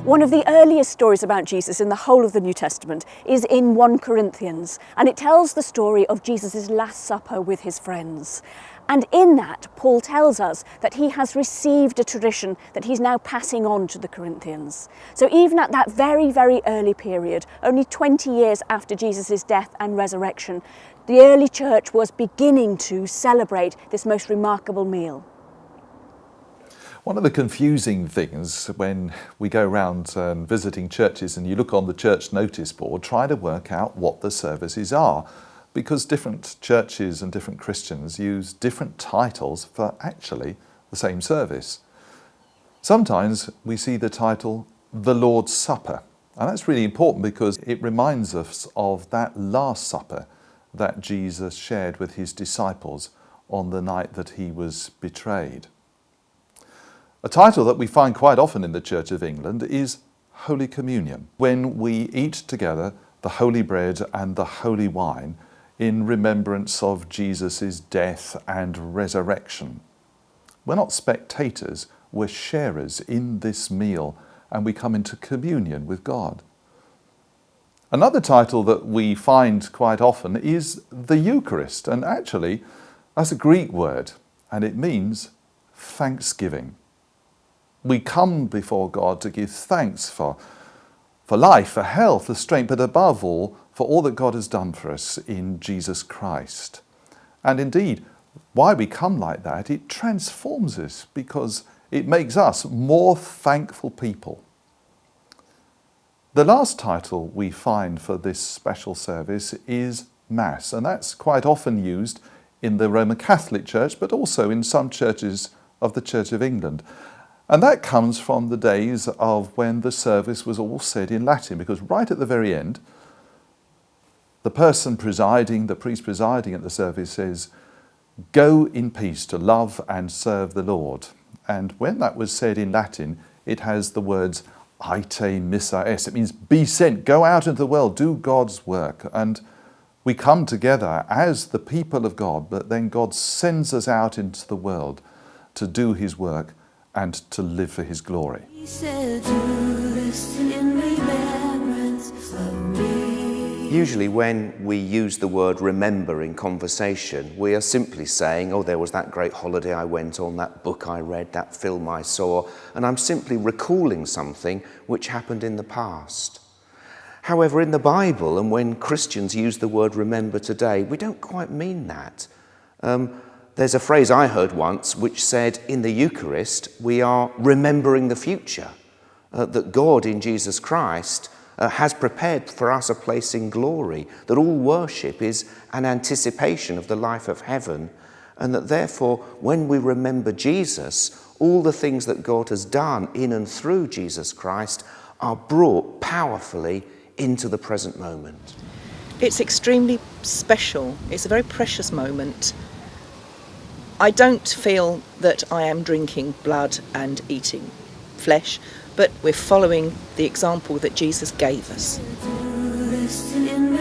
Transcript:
One of the earliest stories about Jesus in the whole of the New Testament is in 1 Corinthians, and it tells the story of Jesus' Last Supper with his friends. And in that, Paul tells us that he has received a tradition that he's now passing on to the Corinthians. So even at that very, very early period, only 20 years after Jesus' death and resurrection, the early church was beginning to celebrate this most remarkable meal. One of the confusing things when we go around visiting churches and you look on the church notice board, try to work out what the services are, because different churches and different Christians use different titles for actually the same service. Sometimes we see the title the Lord's Supper, and that's really important because it reminds us of that Last Supper that Jesus shared with his disciples on the night that he was betrayed. A title that we find quite often in the Church of England is Holy Communion, when we eat together the holy bread and the holy wine in remembrance of Jesus' death and resurrection. We're not spectators, we're sharers in this meal, and we come into communion with God. Another title that we find quite often is the Eucharist, and actually that's a Greek word, and it means thanksgiving. We come before God to give thanks for life, for health, for strength, but above all, for all that God has done for us in Jesus Christ. And indeed, why we come like that, it transforms us because it makes us more thankful people. The last title we find for this special service is Mass, and that's quite often used in the Roman Catholic Church, but also in some churches of the Church of England. And that comes from the days of when the service was all said in Latin, because right at the very end, the person presiding, the priest presiding at the service says, "Go in peace to love and serve the Lord." And when that was said in Latin, it has the words, "Ite missa est." It means be sent, go out into the world, do God's work. And we come together as the people of God, but then God sends us out into the world to do his work and to live for his glory. He said, "Do this in remembrance of me." Usually when we use the word remember in conversation, we are simply saying, oh, there was that great holiday I went on, that book I read, that film I saw, and I'm simply recalling something which happened in the past. However, in the Bible, and when Christians use the word remember today, we don't quite mean that. There's a phrase I heard once which said, in the Eucharist, we are remembering the future, that God in Jesus Christ has prepared for us a place in glory, that all worship is an anticipation of the life of heaven, and that therefore, when we remember Jesus, all the things that God has done in and through Jesus Christ are brought powerfully into the present moment. It's extremely special. It's a very precious moment. I don't feel that I am drinking blood and eating flesh, but we're following the example that Jesus gave us. Do this in